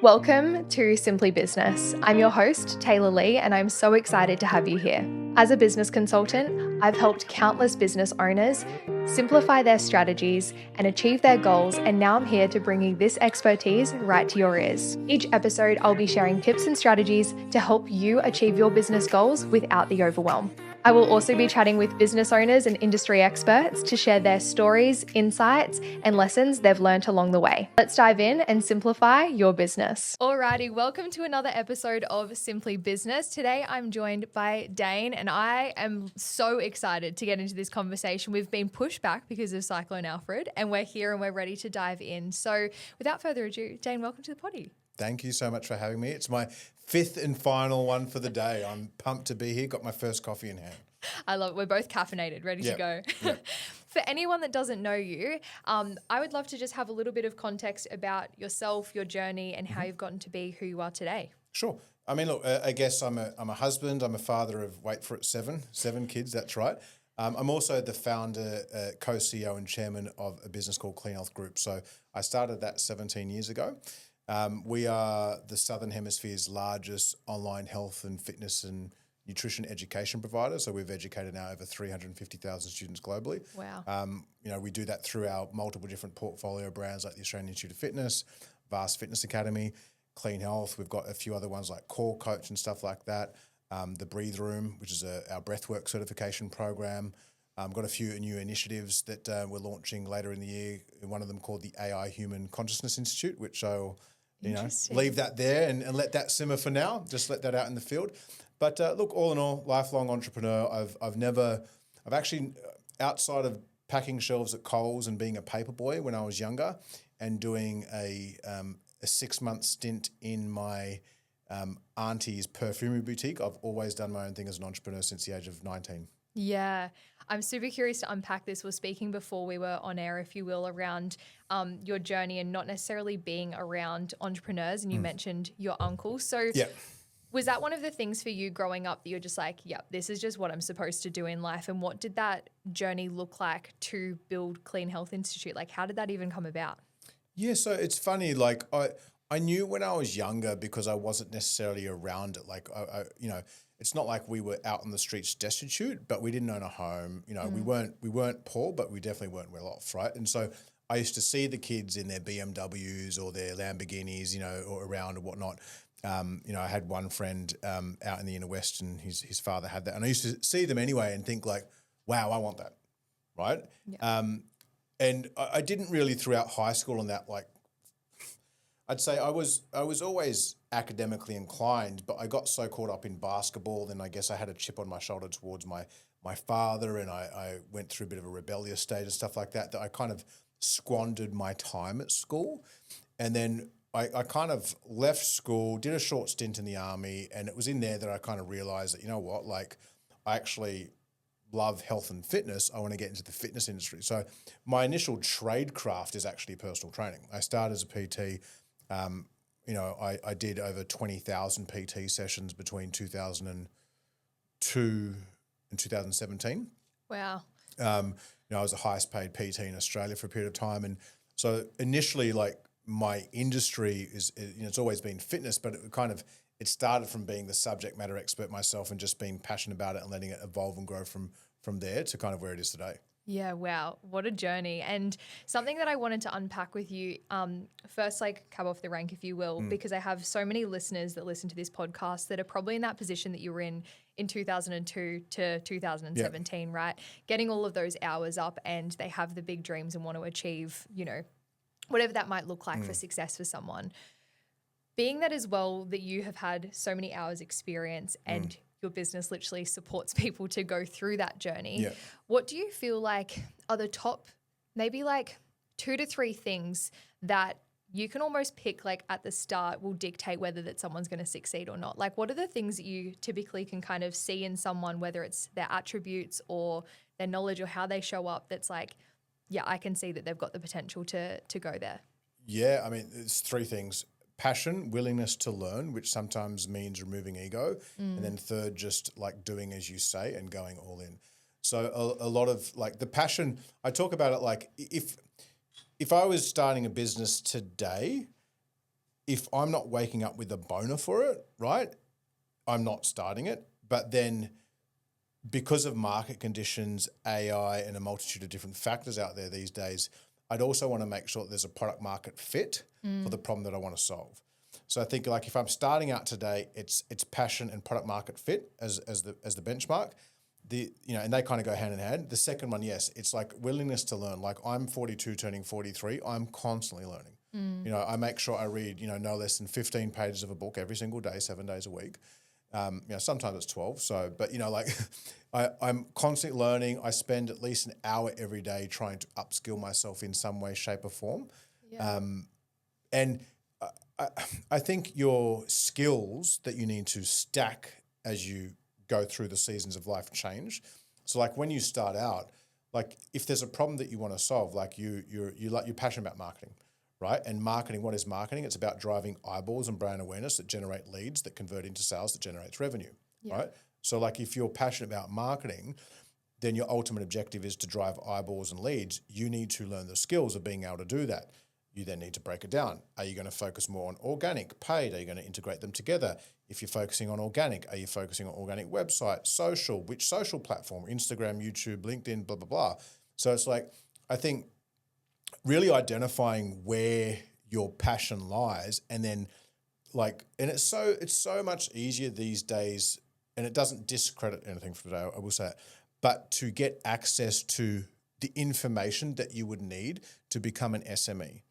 Welcome to Simply Business. I'm your host, Taylor Lee, and I'm so excited to have you here. As a business consultant, I've helped countless business owners simplify their strategies and achieve their goals, and now I'm here to bring you this expertise right to your ears. Each episode, I'll be sharing tips and strategies to help you achieve your business goals without the overwhelm. I will also be chatting with business owners and industry experts to share their stories, insights, and lessons they've learned along the way. Let's dive in and simplify your business. Alrighty, welcome to another episode of Simply Business. Today I'm joined by Daine, and I am so excited to get into this conversation. We've been pushed back because of Cyclone Alfred, and we're here and we're ready to dive in. So without further ado, Daine, welcome to the potty. Thank you so much for having me. It's my fifth and final one for the day. I'm pumped to be here. Got my first coffee in hand. I love it. We're both caffeinated, ready to go. Yep. For anyone that doesn't know you, I would love to just have a little bit of context about yourself, your journey, and how you've gotten to be who you are today. Sure. I mean, look, I guess I'm a husband. I'm a father of, wait for it, seven kids. That's right. I'm also the founder, co-CEO and chairman of a business called Clean Health Group. So I started that 17 years ago. We are the Southern Hemisphere's largest online health and fitness and nutrition education provider. So we've educated now over 350,000 students globally. Wow. We do that through our multiple different portfolio brands like the Australian Institute of Fitness, Vast Fitness Academy, Clean Health. We've got a few other ones like Core Coach and stuff like that. The Breathe Room, which is our breathwork certification program. Got a few new initiatives that we're launching later in the year. One of them called the AI Human Consciousness Institute, which I'll leave that there and let that simmer for now. Just let that out in the field. But look, all in all, lifelong entrepreneur. I've actually, outside of packing shelves at Coles and being a paper boy when I was younger and doing a 6-month stint in my auntie's perfumery boutique, I've always done my own thing as an entrepreneur since the age of 19. Yeah, I'm super curious to unpack this. We're speaking before we were on air, if you will, around your journey and not necessarily being around entrepreneurs. And you mentioned your uncle. So was that one of the things for you growing up that you're just like, yeah, this is just what I'm supposed to do in life? And what did that journey look like to build Clean Health Institute? Like, how did that even come about? Yeah, so it's funny. Like I knew when I was younger because I wasn't necessarily around it. Like it's not like we were out on the streets destitute, but we didn't own a home. We weren't poor, but we definitely weren't well off, right? And so I used to see the kids in their BMWs or their Lamborghinis, or around or whatnot. I had one friend out in the inner west, and his father had that, and I used to see them anyway and think like, wow, I want that, right? Yeah. And I didn't really throughout high school and that, like, I'd say I was always academically inclined, but I got so caught up in basketball, then I guess I had a chip on my shoulder towards my father, and I went through a bit of a rebellious stage and stuff like that I kind of squandered my time at school. And then I kind of left school, did a short stint in the army, and it was in there that I kind of realized that, like, I actually love health and fitness. I want to get into the fitness industry. So my initial trade craft is actually personal training. I started as a PT. I did over 20,000 PT sessions between 2002 and 2017. Wow. I was the highest paid PT in Australia for a period of time. And so initially, like, my industry is it's always been fitness, but it started from being the subject matter expert myself and just being passionate about it and letting it evolve and grow from there to kind of where it is today. Yeah, wow. What a journey. And something that I wanted to unpack with you, first, like, come off the rank, if you will, because I have so many listeners that listen to this podcast that are probably in that position that you were in 2002 to 2017, right? Getting all of those hours up, and they have the big dreams and want to achieve, whatever that might look like for success for someone. Being that as well, that you have had so many hours experience and your business literally supports people to go through that journey. Yeah. What do you feel like are the top, maybe like 2 to 3 things that you can almost pick, like, at the start will dictate whether that someone's going to succeed or not? Like, what are the things that you typically can kind of see in someone, whether it's their attributes or their knowledge or how they show up, that's like, yeah, I can see that they've got the potential to go there? Yeah, I mean, it's 3 things. Passion, willingness to learn, which sometimes means removing ego. And then third, just like doing as you say and going all in. So a lot of, like, the passion, I talk about it like if I was starting a business today, if I'm not waking up with a boner for it, right, I'm not starting it. But then because of market conditions, AI, and a multitude of different factors out there these days, I'd also want to make sure that there's a product market fit for the problem that I want to solve. So I think like if I'm starting out today, it's passion and product market fit as the benchmark. And they kind of go hand in hand. The second one, yes, it's like willingness to learn. Like I'm 42 turning 43, I'm constantly learning. I make sure I read, no less than 15 pages of a book every single day, 7 days a week. Sometimes it's 12. So, but I'm constantly learning. I spend at least an hour every day trying to upskill myself in some way, shape or form. Yeah. And I think your skills that you need to stack as you go through the seasons of life change. So like when you start out, like if there's a problem that you want to solve, like you're passionate about marketing, right? And marketing, what is marketing? It's about driving eyeballs and brand awareness that generate leads that convert into sales that generates revenue, right? So like if you're passionate about marketing, then your ultimate objective is to drive eyeballs and leads. You need to learn the skills of being able to do that. You then need to break it down. Are you going to focus more on organic, paid? Are you going to integrate them together? If you're focusing on organic, are you focusing on organic website, social, which social platform, Instagram, YouTube, LinkedIn, blah, blah, blah. So it's like, I think really identifying where your passion lies and then it's so much easier these days, and it doesn't discredit anything for today, I will say it, but to get access to the information that you would need to become an SME.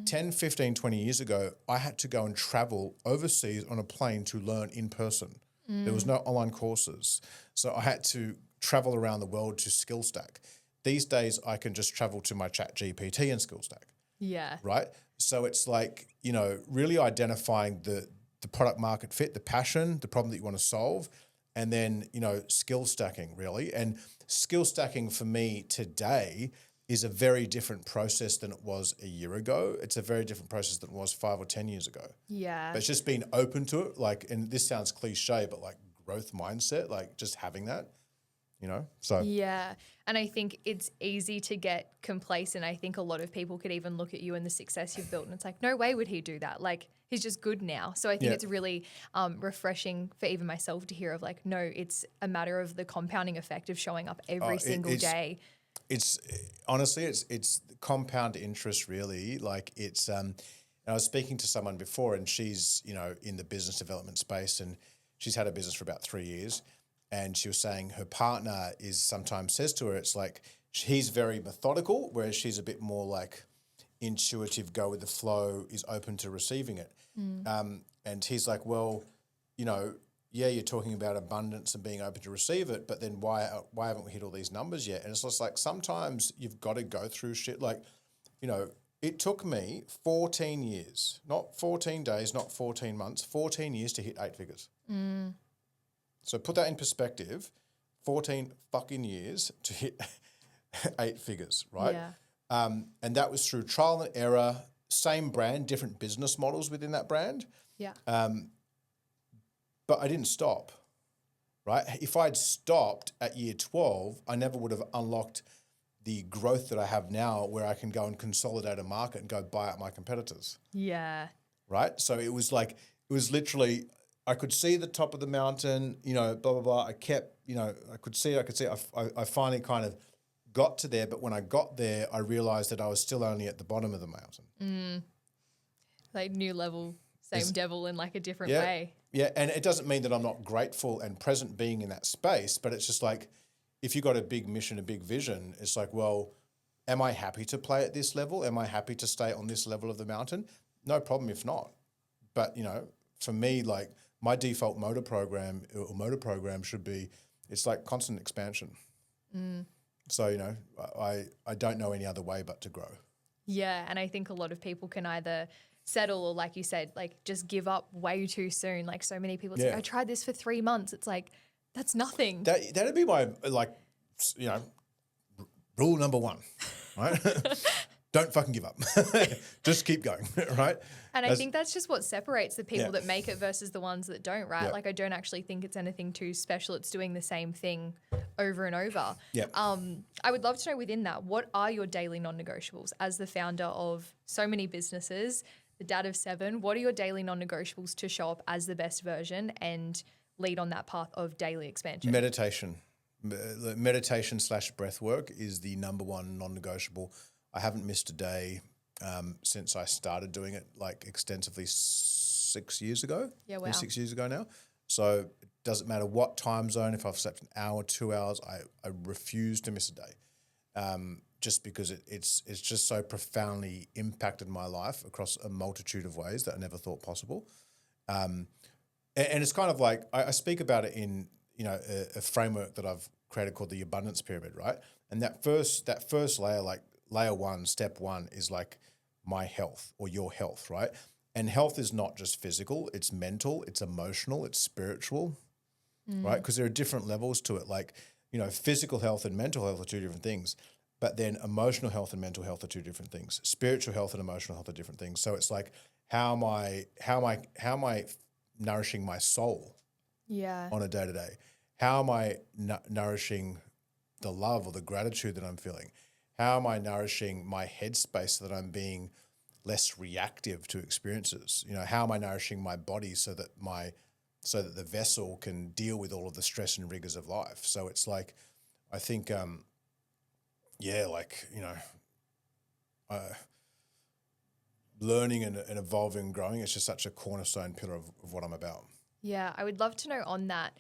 10, 15, 20 years ago, I had to go and travel overseas on a plane to learn in person. There was no online courses. So I had to travel around the world to skill stack. These days, I can just travel to my chat GPT and skill stack. Yeah. Right? So it's like, really identifying the product market fit, the passion, the problem that you want to solve, and then, skill stacking really. And skill stacking for me today is a very different process than it was a year ago. It's a very different process than it was 5 or 10 years ago. Yeah. But it's just being open to it, and this sounds cliche, but like growth mindset, like just having that, so. Yeah. And I think it's easy to get complacent. I think a lot of people could even look at you and the success you've built and it's like, no way would he do that. Like he's just good now. So I think it's really refreshing for even myself to hear of like, no, it's a matter of the compounding effect of showing up every single day. It's honestly, it's compound interest really. Like it's, I was speaking to someone before and she's, in the business development space and she's had a business for about 3 years. And she was saying her partner sometimes says to her, it's like, he's very methodical, whereas she's a bit more like intuitive, go with the flow, is open to receiving it. And he's like, well, you're talking about abundance and being open to receive it, but then why haven't we hit all these numbers yet? And it's just like sometimes you've got to go through shit. Like, it took me 14 years, not 14 days, not 14 months, 14 years to hit 8 figures. So put that in perspective, 14 fucking years to hit 8 figures, right? Yeah. And that was through trial and error, same brand, different business models within that brand. Yeah. But I didn't stop, right? If I'd stopped at year 12, I never would have unlocked the growth that I have now where I can go and consolidate a market and go buy out my competitors. Yeah. Right? So it was literally, I could see the top of the mountain, blah, blah, blah. I kept, I could see. I finally kind of got to there. But when I got there, I realized that I was still only at the bottom of the mountain. Like new level, same devil in like a different way. Yeah. And it doesn't mean that I'm not grateful and present being in that space, but it's just like, if you got a big mission, a big vision, it's like, well, am I happy to play at this level? Am I happy to stay on this level of the mountain? No problem if not. But, for me, like, my default motor program should be, it's like constant expansion. So, I don't know any other way but to grow. Yeah. And I think a lot of people can either settle or, like you said, like just give up way too soon. Like so many people say, I tried this for 3 months. It's like, that's nothing. That'd be my, rule number 1, right? Don't fucking give up. Just keep going, right? And I think that's just what separates the people that make it versus the ones that don't, right? Like I don't actually think it's anything too special. It's doing the same thing over and over. I would love to know within that, what are your daily non-negotiables as the founder of so many businesses? the dad of 7, what are your daily non-negotiables to show up as the best version and lead on that path of daily expansion? Meditation / breath work is the number one non-negotiable. I haven't missed a day since I started doing it like extensively 6 years ago. Yeah, wow. 6 years ago now. So it doesn't matter what time zone. If I've slept an hour, 2 hours, I refuse to miss a day. Just because it's just so profoundly impacted my life across a multitude of ways that I never thought possible. And it's kind of like I speak about it in a framework that I've created called the abundance pyramid, right? And that first layer, like layer 1, step 1, is like my health or your health, right? And health is not just physical; it's mental, it's emotional, it's spiritual, right? Because there are different levels to it. Like physical health and mental health are two different things. But then emotional health and mental health are two different things. Spiritual health and emotional health are different things. So it's like how am I nourishing my soul on a day-to-day? How am I nourishing the love or the gratitude that I'm feeling? How am I nourishing my headspace so that I'm being less reactive to experiences? How am I nourishing my body so that the vessel can deal with all of the stress and rigors of life? So it's like, I think learning and evolving and growing, it's just such a cornerstone pillar of what I'm about. Yeah, I would love to know on that,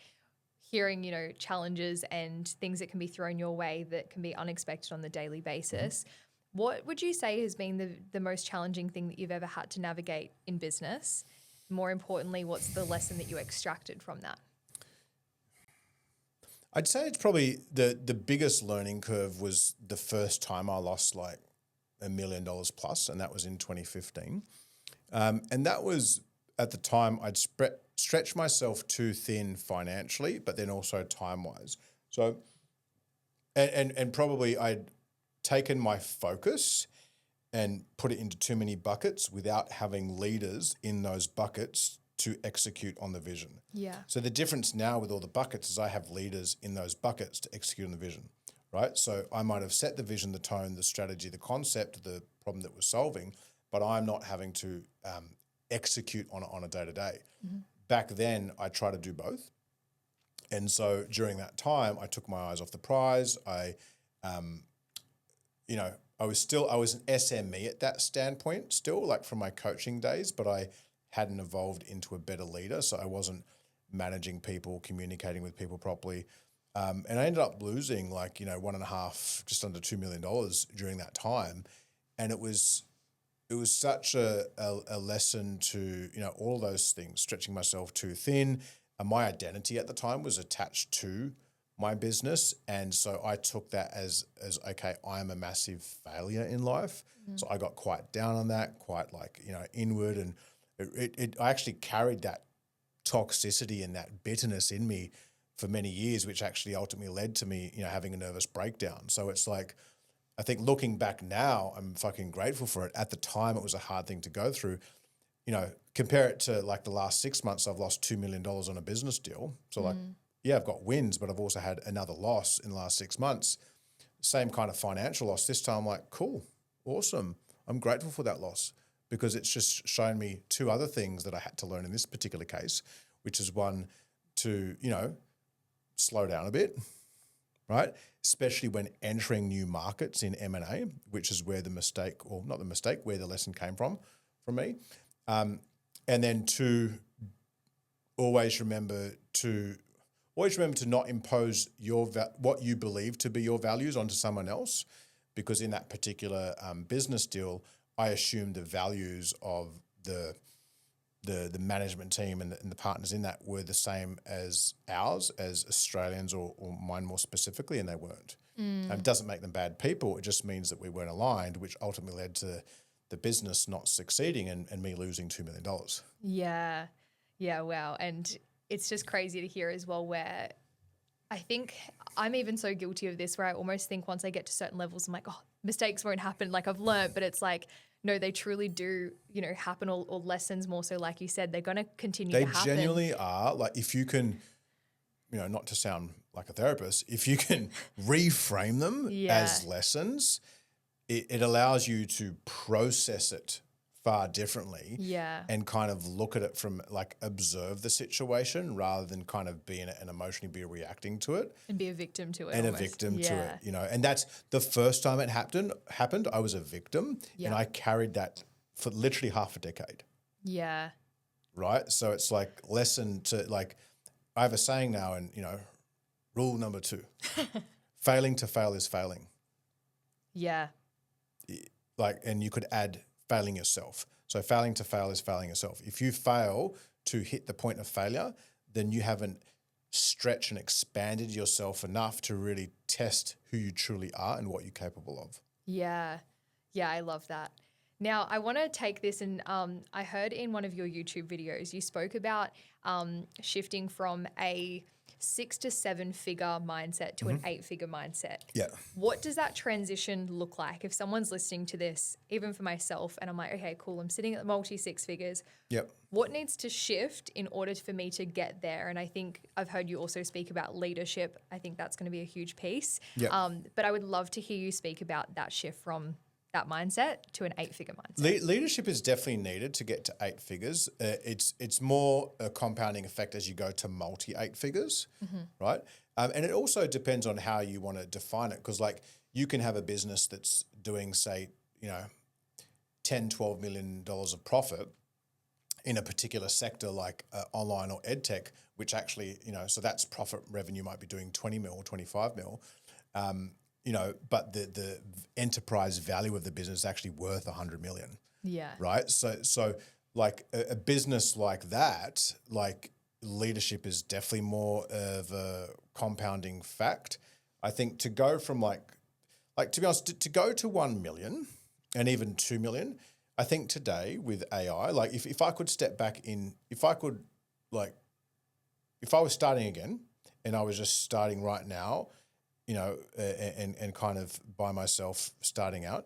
hearing, challenges and things that can be thrown your way that can be unexpected on the daily basis. Mm-hmm. What would you say has been the most challenging thing that you've ever had to navigate in business? More importantly, what's the lesson that you extracted from that? I'd say it's probably the biggest learning curve was the first time I lost like $1 million plus, and that was in 2015. And that was at the time I'd stretched myself too thin financially, but then also time-wise. So, and probably I'd taken my focus and put it into too many buckets without having leaders in those buckets to execute on the vision. Yeah. So the difference now with all the buckets is I have leaders in those buckets to execute on the vision, right? So I might have set the vision, the tone, the strategy, the concept, the problem that we're solving, but I'm not having to execute on a day-to-day. Mm-hmm. Back then, I tried to do both. And so during that time, I took my eyes off the prize. I was an SME at that standpoint still, like from my coaching days, but I hadn't evolved into a better leader. So I wasn't managing people, communicating with people properly. And I ended up losing just under $2 million during that time. And it was such a lesson to, all those things, stretching myself too thin. And my identity at the time was attached to my business. And so I took that as okay, I'm a massive failure in life. Mm-hmm. So I got quite down on that, quite inward. And I actually carried that toxicity and that bitterness in me for many years, which actually ultimately led to me, having a nervous breakdown. So it's like, I think looking back now, I'm fucking grateful for it. At the time, it was a hard thing to go through. Compare it to like the last 6 months, I've lost $2 million on a business deal. So I've got wins, but I've also had another loss in the last 6 months. Same kind of financial loss. This time I'm like, cool, awesome. I'm grateful for that loss because it's just shown me two other things that I had to learn in this particular case, which is one, to, slow down a bit, right? Especially when entering new markets in M&A, which is where the mistake, or not the mistake, where the lesson came from me. And then two, always remember to not impose what you believe to be your values onto someone else, because in that particular business deal, I assumed the values of the management team and the partners in that were the same as ours, as Australians, or mine more specifically, and they weren't. And it doesn't make them bad people. It just means that we weren't aligned, which ultimately led to the business not succeeding and me losing $2 million. Yeah. Yeah, wow. And it's just crazy to hear as well, where I think I'm even so guilty of this, where I almost think once I get to certain levels, I'm like, oh, mistakes won't happen. Like I've learned, but it's like, no, they truly do, happen, or lessons more so, like you said, they're going to continue to happen. They genuinely are. Like if you can, not to sound like a therapist, if you can reframe them as lessons, it allows you to process it far differently. Yeah. And kind of look at it from like observe the situation rather than kind of be in it and emotionally be reacting to it. And be a victim to it. And almost. a victim to it, you know. And that's the first time it happened, I was a victim and I carried that for literally half a decade. Yeah. Right? So it's like lesson to like, I have a saying now and, you know, rule number 2, failing to fail is failing. Yeah. Like, and you could add failing yourself. So failing to fail is failing yourself. If you fail to hit the point of failure, then you haven't stretched and expanded yourself enough to really test who you truly are and what you're capable of. Yeah. Yeah, I love that. Now, I want to take this and I heard in one of your YouTube videos, you spoke about shifting from a 6 to 7 figure mindset to an 8-figure mindset. Yeah. What does that transition look like? If someone's listening to this, even for myself, and I'm like, okay, cool, I'm sitting at multi 6 figures. Yep. What needs to shift in order for me to get there? And I think I've heard you also speak about leadership. I think that's going to be a huge piece. Yep. But I would love to hear you speak about that shift from that mindset to an 8-figure mindset. Leadership is definitely needed to get to 8 figures. It's more a compounding effect as you go to multi 8 figures, right? And it also depends on how you want to define it, because like you can have a business that's doing, say, you know, $10, $12 million of profit in a particular sector like online or ed tech, which actually, you know, so that's profit revenue might be doing 20 mil or 25 mil. You know, but the enterprise value of the business is actually worth 100 million. Yeah. Right. So like a business like that, like leadership is definitely more of a compounding fact. I think to go from like to be honest, to go to 1 million and even 2 million, I think today with AI, like if I could step back in, if I was starting again and I was just starting right now, you know, and kind of by myself starting out,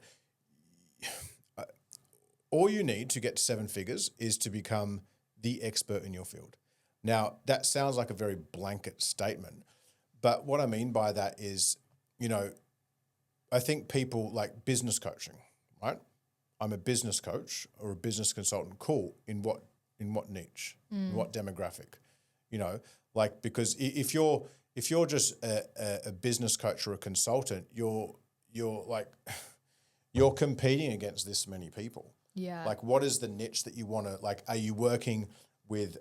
all you need to get to 7 figures is to become the expert in your field. Now, that sounds like a very blanket statement, but what I mean by that is, you know, I think people like business coaching, right? I'm a business coach or a business consultant. Cool. In what niche? In what demographic? You know, like, because if you're just a business coach or a consultant, you're competing against this many people. Yeah. Like, what is the niche that you want to, like, are you working with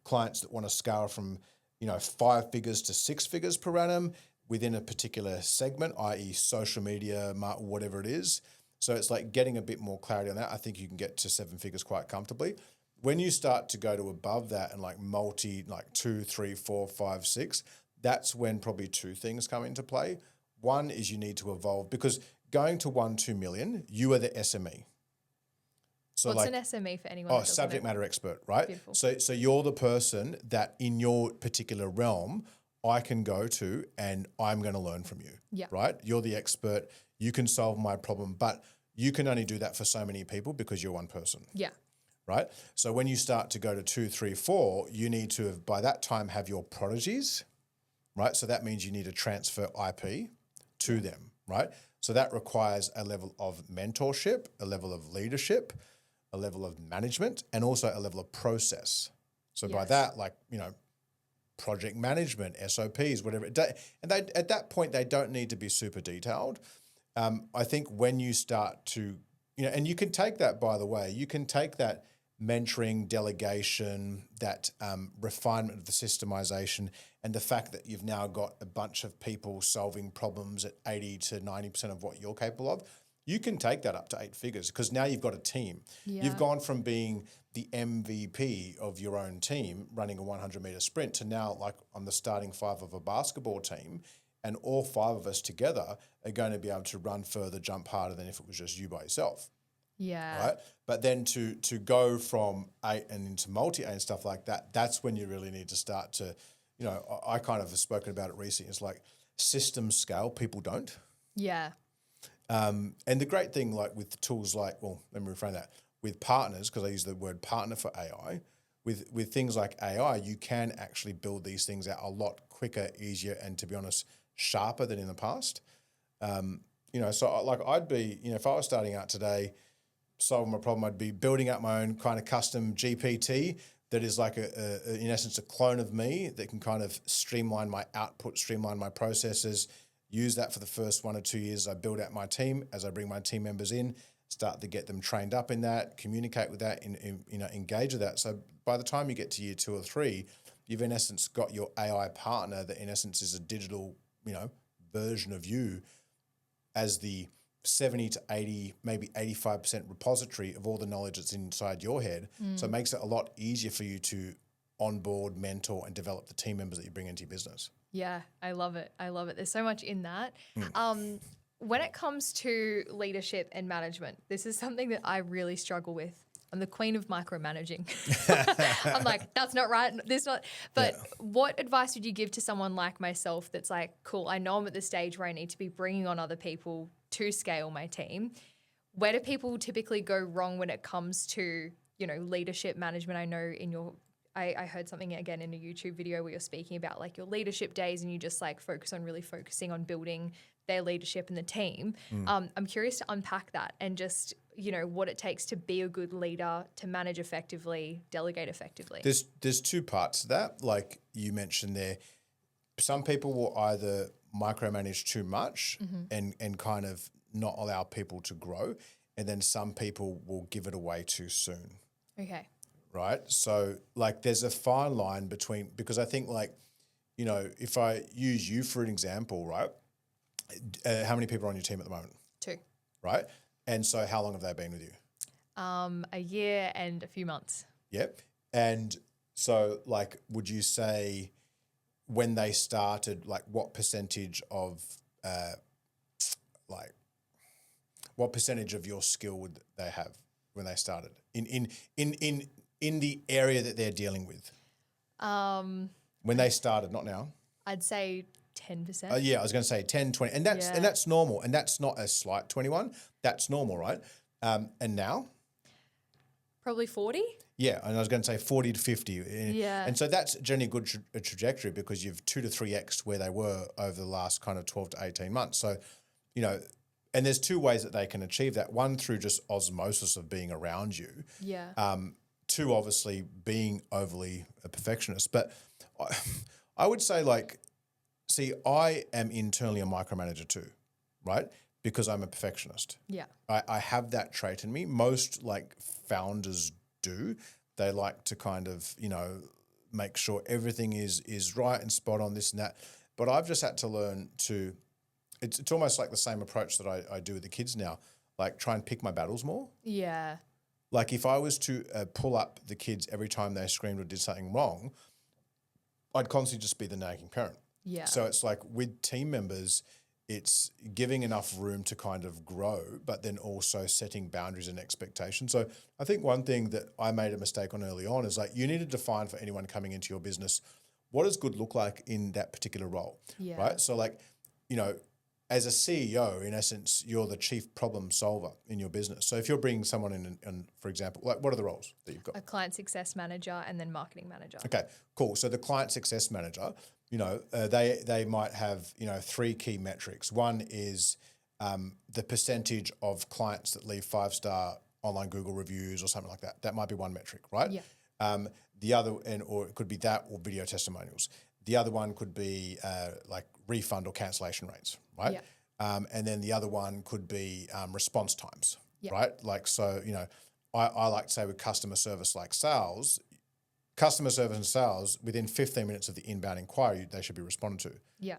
clients that want to scale from, you know, 5 figures to 6 figures per annum within a particular segment, i.e. social media, whatever it is? So it's like getting a bit more clarity on that. I think you can get to 7 figures quite comfortably. When you start to go to above that and like multi, like 2, 3, 4, 5, 6, that's when probably 2 things come into play. One is you need to evolve, because going to 1, 2 million, you are the SME. So what's like, an SME for anyone? Oh, subject matter expert, right? Beautiful. So you're the person that in your particular realm I can go to and I'm going to learn from you. Yeah. Right? You're the expert. You can solve my problem, but you can only do that for so many people because you're one person. Yeah. Right? So when you start to go to 2, 3, 4, you need to have, by that time, have your prodigies, right? So that means you need to transfer IP to them, right? So that requires a level of mentorship, a level of leadership, a level of management, and also a level of process. So by that, like, you know, project management, SOPs, whatever. And they, at that point, they don't need to be super detailed. I think when you start to, you know, and you can take that, by the way, you can take that mentoring, delegation, that refinement of the systemization, and the fact that you've now got a bunch of people solving problems at 80 to 90% of what you're capable of, you can take that up to 8 figures, because now you've got a team. Yeah. You've gone from being the MVP of your own team running a 100-meter sprint to now, like, I'm the starting 5 of a basketball team, and all 5 of us together are going to be able to run further, jump harder than if it was just you by yourself. Yeah. Right. But then to go from 8 and into multi-8 and stuff like that, that's when you really need to start to, you know, I kind of have spoken about it recently. It's like systems scale, people don't. Yeah. And the great thing, like with tools like, well, let me reframe that, with partners, because I use the word partner for AI, with things like AI, you can actually build these things out a lot quicker, easier, and, to be honest, sharper than in the past. You know, so like I'd be, you know, if I was starting out today, solving my problem, I'd be building up my own kind of custom GPT that is like in essence, a clone of me that can kind of streamline my output, streamline my processes, use that for the first 1 or 2 years. I build out my team as I bring my team members in, start to get them trained up in that, communicate with that, engage with that. So by the time you get to year 2 or 3, you've in essence got your AI partner that in essence is a digital, version of you as the 70 to 80, maybe 85% repository of all the knowledge that's inside your head. So it makes it a lot easier for you to onboard, mentor, and develop the team members that you bring into your business. Yeah, I love it. There's so much in that. When it comes to leadership and management, this is something that I really struggle with. I'm the queen of micromanaging. I'm like, that's not right. This not. But what advice would you give to someone like myself that's like, cool, I know I'm at the stage where I need to be bringing on other people to scale my team. Where do people typically go wrong when it comes to, leadership management? I know I heard something again in a YouTube video where you're speaking about like your leadership days and you just like focusing on building their leadership and the team. I'm curious to unpack that and just, what it takes to be a good leader, to manage effectively, delegate effectively. There's 2 parts to that. Like you mentioned there, some people will either micromanage too much and kind of not allow people to grow. And then some people will give it away too soon. Okay. Right? So like there's a fine line between, because I think like, if I use you for an example, right? How many people are on your team at the moment? 2. Right? And so how long have they been with you? A year and a few months. Yep. And so like, would you say when they started, like what percentage of your skill would they have when they started in the area that they're dealing with? When they started, not now. I'd say 10%. Yeah, I was going to say 10, 20. And that's normal. And that's not a slight 21. That's normal, right? And now? Probably 40. Yeah, and I was going to say 40 to 50. Yeah. And so that's generally a good trajectory because you've 2 to 3x where they were over the last kind of 12 to 18 months. So, and there's 2 ways that they can achieve that. One, through just osmosis of being around you. Yeah. 2, obviously being overly a perfectionist. But I would say I am internally a micromanager too, right? Because I'm a perfectionist. Yeah. I have that trait in me. Most like founders do. They like to kind of, make sure everything is right and spot on, this and that. But I've just had to learn to, it's almost like the same approach that I do with the kids now, like try and pick my battles more. Yeah. Like if I was to pull up the kids every time they screamed or did something wrong, I'd constantly just be the nagging parent. Yeah. So it's like with team members, it's giving enough room to kind of grow, but then also setting boundaries and expectations. So I think one thing that I made a mistake on early on is like you need to define for anyone coming into your business, what does good look like in that particular role, right? So like, as a CEO, in essence, you're the chief problem solver in your business. So if you're bringing someone in, and for example, like what are the roles that you've got? A client success manager and then marketing manager. Okay, cool. So the client success manager, they might have, 3 key metrics. One is the percentage of clients that leave 5-star online Google reviews or something like that. That might be one metric, right? Yeah. The other, or it could be that or video testimonials. The other one could be like refund or cancellation rates, right? Yeah. And then the other one could be response times, Yeah. right? Like, so, I like to say with customer service like sales and sales, within 15 minutes of the inbound inquiry, they should be responded to. Yeah.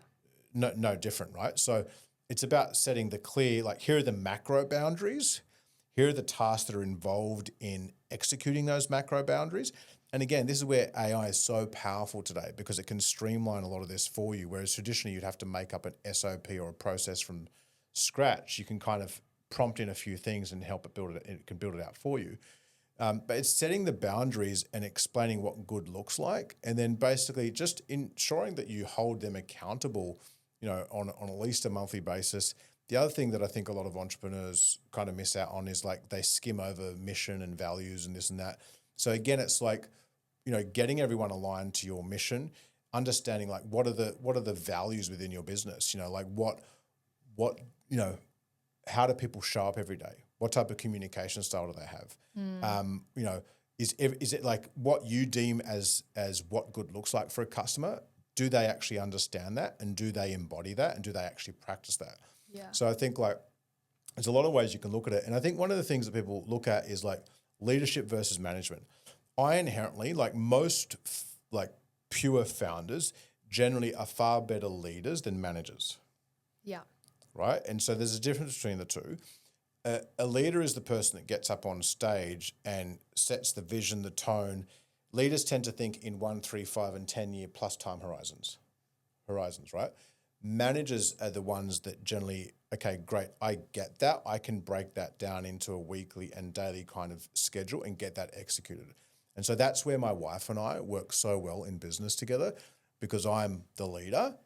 No different, right? So it's about setting the clear, like here are the macro boundaries, here are the tasks that are involved in executing those macro boundaries. And again, this is where AI is so powerful today because it can streamline a lot of this for you, whereas traditionally you'd have to make up an SOP or a process from scratch. You can kind of prompt in a few things and help it build it. It can build it out for you. But it's setting the boundaries and explaining what good looks like, and then basically just ensuring that you hold them accountable, on at least a monthly basis. The other thing that I think a lot of entrepreneurs kind of miss out on is like they skim over mission and values and this and that. So again, it's like, getting everyone aligned to your mission, understanding like what are the values within your business, like what how do people show up every day? What type of communication style do they have? You know, is it like what you deem as what good looks like for a customer? Do they actually understand that, and do they embody that, and do they actually practice that? Yeah. So I think like there's a lot of ways you can look at it, and I think one of the things that people look at is like leadership versus management. I inherently, like most like pure founders, generally are far better leaders than managers. Yeah. Right, and so there's a difference between the two. A leader is the person that gets up on stage and sets the vision, the tone. Leaders tend to think in 1, 3, 5, and 10 year plus time horizons, right? Managers are the ones that generally, okay, great, I get that. I can break that down into a weekly and daily kind of schedule and get that executed. And so that's where my wife and I work so well in business together, because I'm the leader,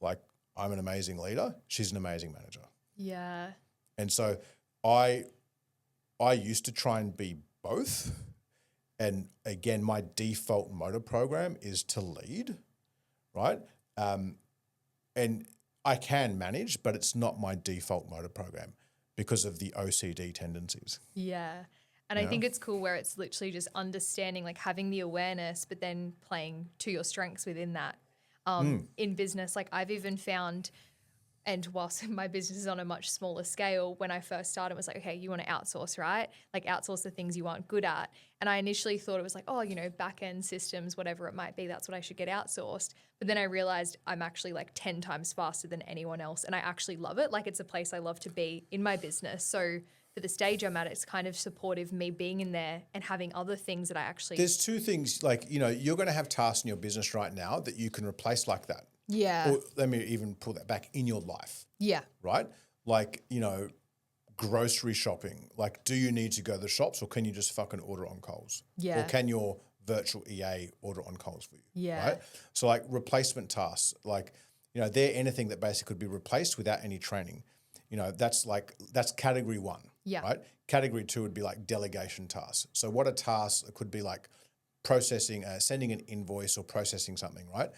like I'm an amazing leader. She's an amazing manager. Yeah. And so I used to try and be both. And again, my default motor program is to lead, right? And I can manage, but it's not my default motor program because of the OCD tendencies. Yeah. And I think it's cool where it's literally just understanding, like having the awareness, but then playing to your strengths within that. In business, like I've even found, and whilst my business is on a much smaller scale, when I first started, it was like, okay, you want to outsource, right? Like outsource the things you aren't good at. And I initially thought it was like, oh, you know, back-end systems, whatever it might be, that's what I should get outsourced. But then I realized I'm actually like 10 times faster than anyone else. And I actually love it. Like it's a place I love to be in my business. So for the stage I'm at, it's kind of supportive me being in there and having other things that I actually... There's two things, like, you know, you're going to have tasks in your business right now that you can replace like that. Yeah. Or let me even pull that back, in your life. Yeah. Right? Like, you know, grocery shopping. Like, do you need to go to the shops, or can you just fucking order on Coles? Yeah. Or can your virtual EA order on Coles for you? Yeah. Right? So like replacement tasks, like, you know, they're anything that basically could be replaced without any training. You know, that's category 1. Yeah. Right? Category 2 would be like delegation tasks. So what a task could be like processing, sending an invoice or processing something, right?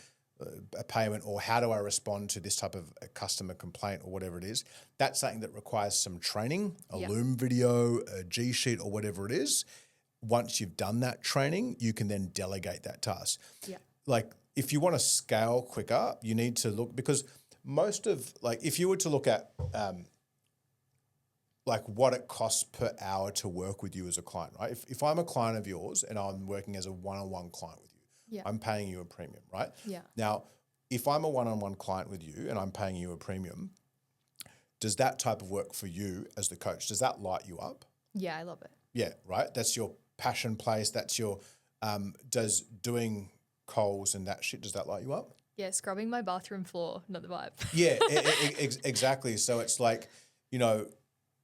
A payment, or how do I respond to this type of a customer complaint or whatever it is. That's something that requires some training, a Loom video, a G Sheet, or whatever it is. Once you've done that training, you can then delegate that task. Yeah. Like if you want to scale quicker, you need to look, because most of, like, if you were to look at like what it costs per hour to work with you as a client, right? If I'm a client of yours and I'm working as a one-on-one client with you, I'm paying you a premium, right? Yeah. Now, if I'm a one-on-one client with you and I'm paying you a premium, does that type of work for you as the coach, does that light you up? Yeah, I love it. Yeah, right? That's your passion place. That's your, does doing Coles and that shit, does that light you up? Yeah, scrubbing my bathroom floor, not the vibe. Yeah, exactly. So it's like, you know,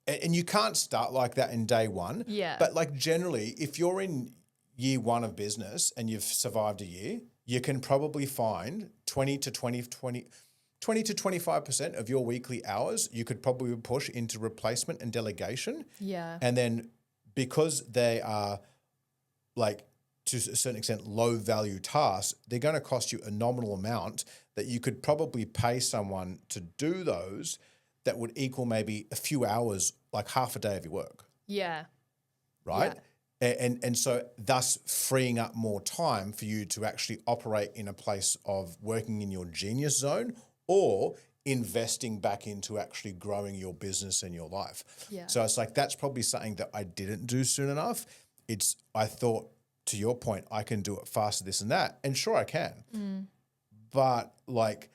and you can't start like that in day one. Yeah. But like generally, if you're in year 1 of business and you've survived a year, you can probably find 20 to 25% of your weekly hours you could probably push into replacement and delegation. Yeah. And then because they are like to a certain extent low value tasks, they're going to cost you a nominal amount that you could probably pay someone to do those that would equal maybe a few hours, like half a day of your work. Yeah. Right? Yeah. And so thus freeing up more time for you to actually operate in a place of working in your genius zone or investing back into actually growing your business and your life. Yeah. So it's like, that's probably something that I didn't do soon enough. I thought, to your point, I can do it faster, this and that. And sure I can. But like,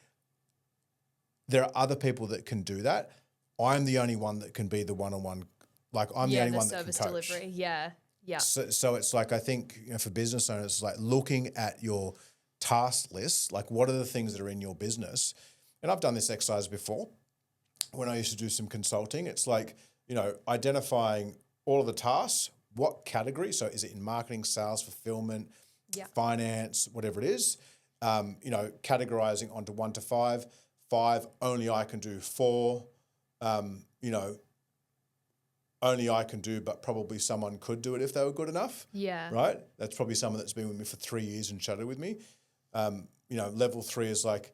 there are other people that can do that. I'm the only one that can be the one-on-one. Like I'm the only one that can coach. Yeah, the service delivery. Yeah. Yeah. So it's like, I think, you know, for business owners, it's like looking at your task list, like what are the things that are in your business? And I've done this exercise before when I used to do some consulting. It's like, you know, identifying all of the tasks, what category. So is it in marketing, sales, fulfillment, finance, whatever it is, you know, categorizing onto 1 to 5. 5, only I can do. 4, you know, only I can do, but probably someone could do it if they were good enough. Yeah. Right? That's probably someone that's been with me for 3 years and shadowed with me. You know, level 3 is like,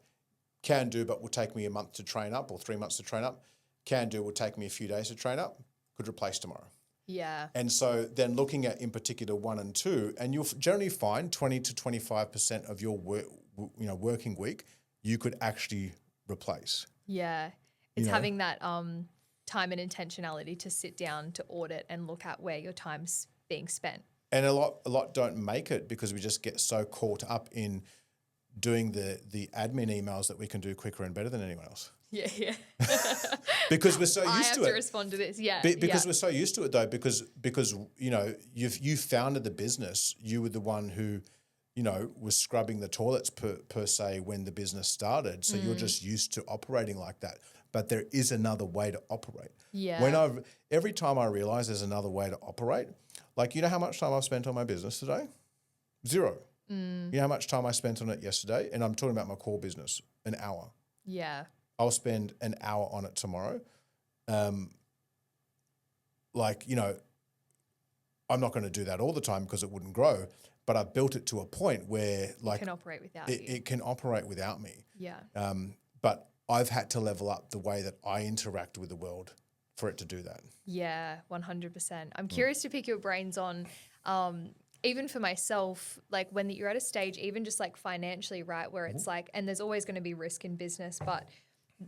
can do, but will take me a month to train up, or 3 months to train up. Can do will take me a few days to train up. could replace tomorrow. Yeah. And so then looking at in particular 1 and 2, and you'll generally find 20 to 25% of your working week you could actually replace. Yeah. It's having that time and intentionality to sit down to audit and look at where your time's being spent. And a lot don't make it because we just get so caught up in doing the admin emails that we can do quicker and better than anyone else. Yeah. Because we're so used to it. I have to respond to this. Yeah. Because we're so used to it though, because you founded the business, you were the one who, was scrubbing the toilets per se when the business started. So you're just used to operating like that. But there is another way to operate. Yeah. Every time I realize there's another way to operate, like, how much time I've spent on my business today? 0. You know how much time I spent on it yesterday? And I'm talking about my core business, an hour. Yeah. I'll spend an hour on it tomorrow. I'm not going to do that all the time because it wouldn't grow, but I've built it to a point where It can operate without you. It can operate without me. Yeah. But I've had to level up the way that I interact with the world for it to do that. Yeah, 100%. I'm curious to pick your brains on, even for myself, like when you're at a stage, even just like financially, right, where it's like, and there's always going to be risk in business, but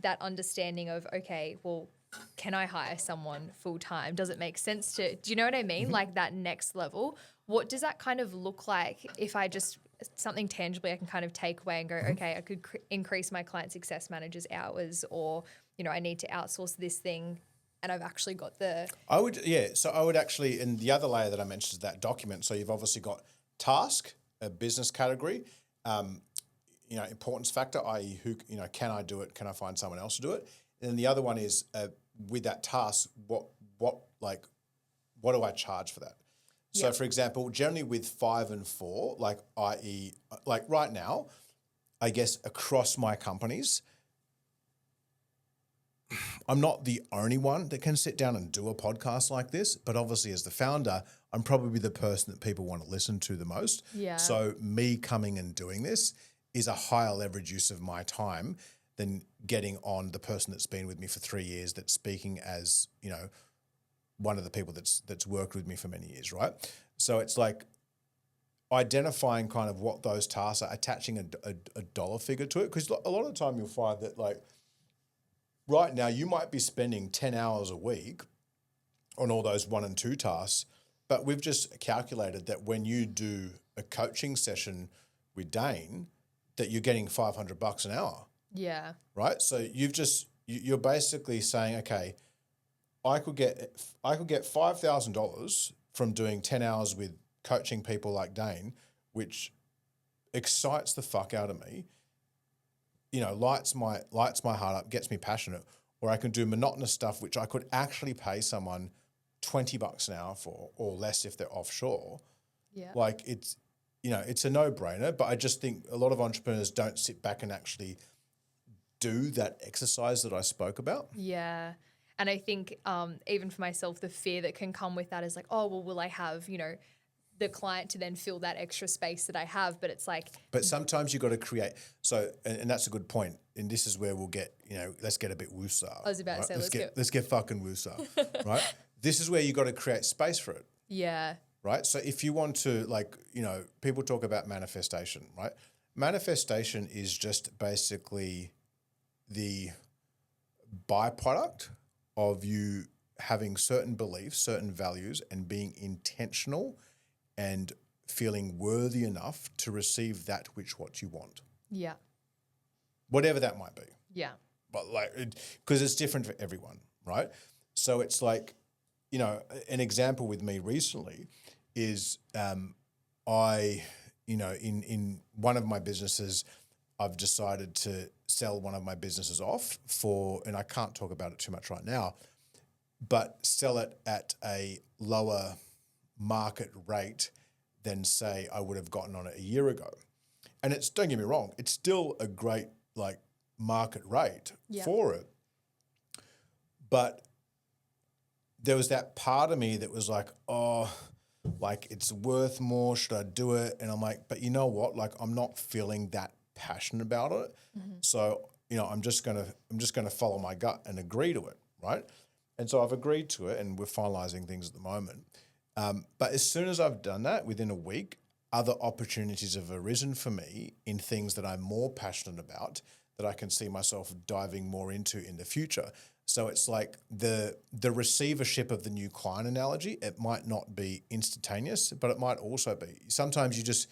that understanding of, okay, well, can I hire someone full time? Does it make sense do you know what I mean? Like that next level, what does that kind of look like if I just, something tangibly I can kind of take away and go, okay, I could increase my client success manager's hours, or, I need to outsource this thing. And I've actually got So I would actually, and the other layer that I mentioned is that document. So you've obviously got task, a business category, importance factor, i.e. who, can I do it? Can I find someone else to do it? And then the other one is with that task, what do I charge for that? So for example, generally with 5 and 4, like i.e. like right now, I guess across my companies, I'm not the only one that can sit down and do a podcast like this, but obviously as the founder, I'm probably the person that people want to listen to the most. Yeah. So me coming and doing this is a higher leverage use of my time than getting on the person that's been with me for 3 years that's speaking as, one of the people that's worked with me for many years, right? So it's like identifying kind of what those tasks are, attaching a dollar figure to it, because a lot of the time you'll find that like, right now, you might be spending 10 hours a week on all those 1 and 2 tasks, but we've just calculated that when you do a coaching session with Daine, that you're getting $500 an hour. Yeah. Right? So you're basically saying, okay, I could get $5,000 from doing 10 hours with coaching people like Daine, which excites the fuck out of me. Lights my heart up, gets me passionate, or I can do monotonous stuff, which I could actually pay someone $20 an hour for, or less if they're offshore. Yeah. Like it's a no-brainer, but I just think a lot of entrepreneurs don't sit back and actually do that exercise that I spoke about. Yeah. And I think even for myself, the fear that can come with that is like, oh, well, will I have, the client to then fill that extra space that I have? But it's like... But sometimes you got to create... So, and that's a good point. And this is where we'll get, let's get a bit woosah. I was about to say, let's get fucking woosah, right? This is where you got to create space for it. Yeah. Right? So if you want to, people talk about manifestation, right? Manifestation is just basically the byproduct of you having certain beliefs, certain values, and being intentional and feeling worthy enough to receive that what you want. Yeah. Whatever that might be. Yeah. But because it's different for everyone, right? So it's like, an example with me recently is in one of my businesses, I've decided to sell one of my businesses off and I can't talk about it too much right now, but sell it at a lower market rate than say I would have gotten on it a year ago. And don't get me wrong, it's still a great market rate for it. But there was that part of me that was like, oh, it's worth more. Should I do it? And I'm like, but you know what? I'm not feeling that passionate about it. Mm-hmm. So, I'm just gonna follow my gut and agree to it, right? And so I've agreed to it, and we're finalizing things at the moment. But as soon as I've done that, within a week, other opportunities have arisen for me in things that I'm more passionate about, that I can see myself diving more into in the future. So it's like the receivership of the new client analogy. It might not be instantaneous, but it might also be. Sometimes you just,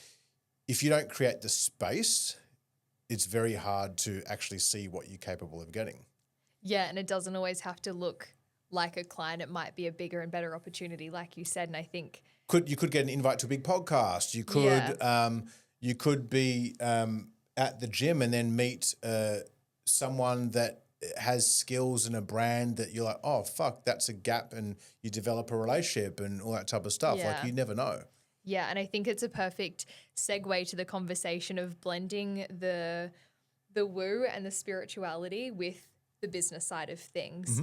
if you don't create the space, it's very hard to actually see what you're capable of getting. Yeah, and it doesn't always have to look like a client. It might be a bigger and better opportunity, like you said. And I think you could get an invite to a big podcast. You could be at the gym and then meet someone that has skills and a brand that you're like, oh fuck, that's a gap, and you develop a relationship and all that type of stuff. Yeah. Like you never know. Yeah, and I think it's a perfect segue to the conversation of blending the woo and the spirituality with the business side of things.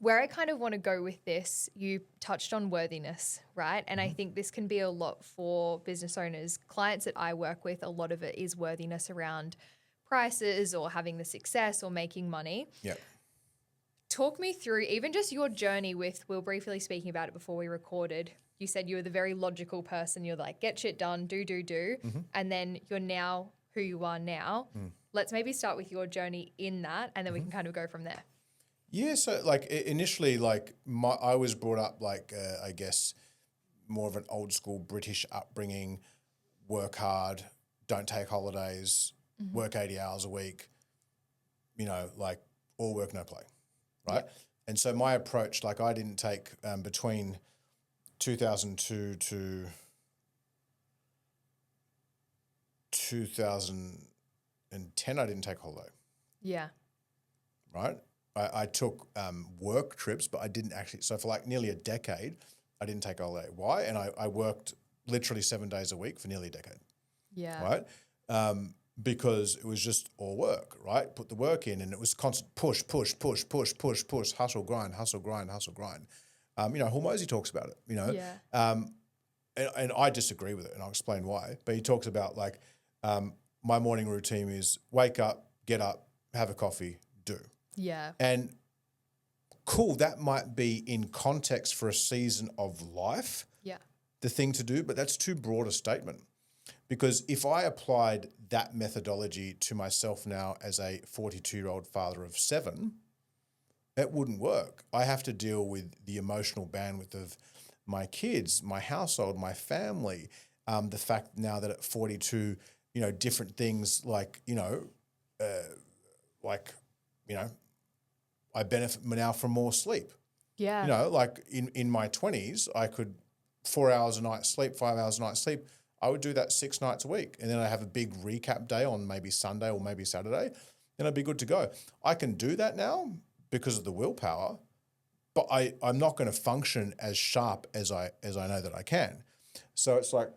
Where I kind of want to go with this, you touched on worthiness, right? And I think this can be a lot for business owners. Clients that I work with, a lot of it is worthiness around prices or having the success or making money. Yeah. Talk me through even just your journey with, we were briefly speaking about it before we recorded. You said you were the very logical person. You're like, get shit done, do. And then you're now who you are now. Let's maybe start with your journey in that, and then we can kind of go from there. Yeah, so like initially, like I was brought up like I guess more of an old school British upbringing. Work hard, don't take holidays, work 80 hours a week. You know, like all work no play, right? Yep. And so my approach, like I didn't take between 2002 to 2010, I didn't take a holiday. Yeah. Right. I took work trips, but I didn't actually. So for like nearly a decade, I didn't take a holiday. Why? And I worked literally 7 days a week for nearly a decade. Yeah. Right. Because it was just all work, right? Put the work in, and it was constant push, hustle, grind. You know, Hormozy talks about it, you know. Yeah. And I disagree with it, and I'll explain why. But he talks about like my morning routine is wake up, get up, have a coffee, do. Yeah. And cool, that might be in context for a season of life, the thing to do, but that's too broad a statement. Because if I applied that methodology to myself now as a 42-year-old father of 7, it wouldn't work. I have to deal with the emotional bandwidth of my kids, my household, my family, the fact now that at 42, you know, different things like, I benefit now from more sleep. Yeah. You know, like in my 20s, I could 4 hours a night sleep, 5 hours a night sleep. I would do that 6 nights a week. And then I have a big recap day on maybe Sunday or maybe Saturday. Then I'd be good to go. I can do that now because of the willpower, but I'm not going to function as sharp as I know that I can. So it's like,